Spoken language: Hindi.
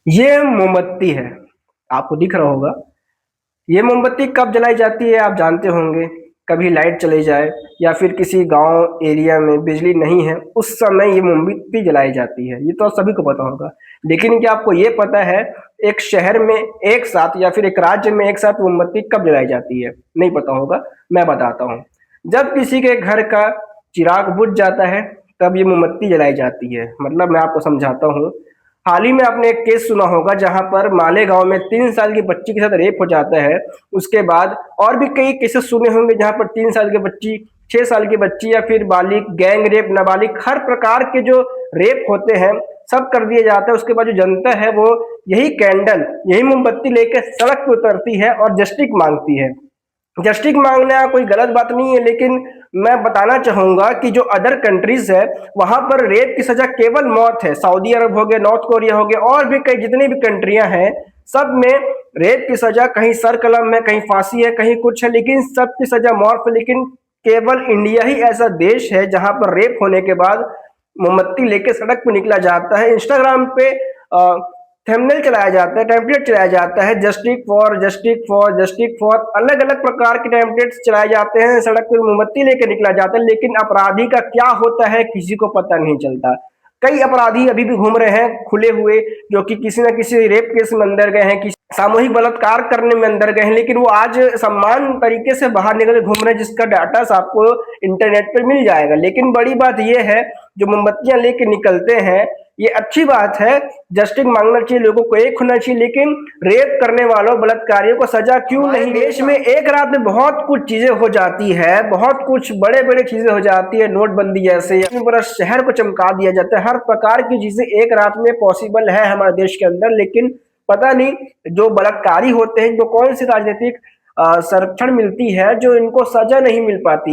ये मोमबत्ती है, आपको दिख रहा होगा। ये मोमबत्ती कब जलाई जाती है आप जानते होंगे। कभी लाइट चली जाए या फिर किसी गांव एरिया में बिजली नहीं है, उस समय ये मोमबत्ती जलाई जाती है। ये तो आप सभी को पता होगा। लेकिन क्या आपको ये पता है एक शहर में एक साथ या फिर एक राज्य में एक साथ मोमबत्ती कब जलाई जाती है? नहीं पता होगा। मैं बताता हूँ। जब किसी के घर का चिराग बुझ जाता है तब ये मोमबत्ती जलाई जाती है। मतलब मैं आपको समझाता हूँ। हाल ही में आपने एक केस सुना होगा जहां पर मालेगांव में 3 साल की बच्ची के साथ रेप हो जाता है। उसके बाद और भी कई केसेस सुने होंगे जहां पर 3 साल की बच्ची, 6 साल की बच्ची या फिर बालिग, गैंग रेप, नाबालिग, हर प्रकार के जो रेप होते हैं सब कर दिया जाता है। उसके बाद जो जनता है वो यही कैंडल, यही मोमबत्ती लेकर सड़क पर उतरती है और जस्टिस मांगती है। जस्टिस मांगना कोई गलत बात नहीं है, लेकिन मैं बताना चाहूंगा कि जो अदर कंट्रीज है वहां पर रेप की सजा केवल मौत है। सऊदी अरब हो गया, नॉर्थ कोरिया हो गया और भी कई जितनी भी कंट्रियां हैं, सब में रेप की सजा कहीं सर कलम है, कहीं फांसी है, कहीं कुछ है, लेकिन सबकी सजा मौत है। लेकिन केवल इंडिया ही ऐसा देश है जहां पर रेप होने के बाद मोमबत्ती लेके सड़क पर निकला जाता है। इंस्टाग्राम पे थंबनेल चलाया जाता है, टेम्पलेट चलाया जाता है, justice for, justice for, justice for, अलग अलग प्रकार के टेम्पलेट्स चलाए जाते हैं। सड़क पर मोमबत्ती लेकर निकला जाता है, लेकिन अपराधी का क्या होता है किसी को पता नहीं चलता। कई अपराधी अभी भी घूम रहे हैं खुले हुए, जो कि किसी न किसी रेप केस में अंदर गए हैं, किसी सामूहिक बलात्कार करने में अंदर गए हैं, लेकिन वो आज सम्मान तरीके से बाहर निकल घूम रहे हैं, जिसका डाटा आपको इंटरनेट पर मिल जाएगा। लेकिन बड़ी बात यह है, जो मोमबत्तियां लेके निकलते हैं ये अच्छी बात है, जस्टिस मांगना चाहिए, लोगों को एक होना चाहिए, लेकिन रेप करने वालों, बलात्कारियों को सजा क्यों नहीं? देश में एक रात में बहुत कुछ चीजें हो जाती है, बहुत कुछ बड़े बड़े चीजें हो जाती है, नोटबंदी जैसे, पूरा शहर को चमका दिया जाता है। हर प्रकार की चीजें एक रात में पॉसिबल है हमारे देश के अंदर, लेकिन पता नहीं जो बलात्कारी होते हैं इनको कौन सी राजनीतिक संरक्षण मिलती है जो इनको सजा नहीं मिल पाती।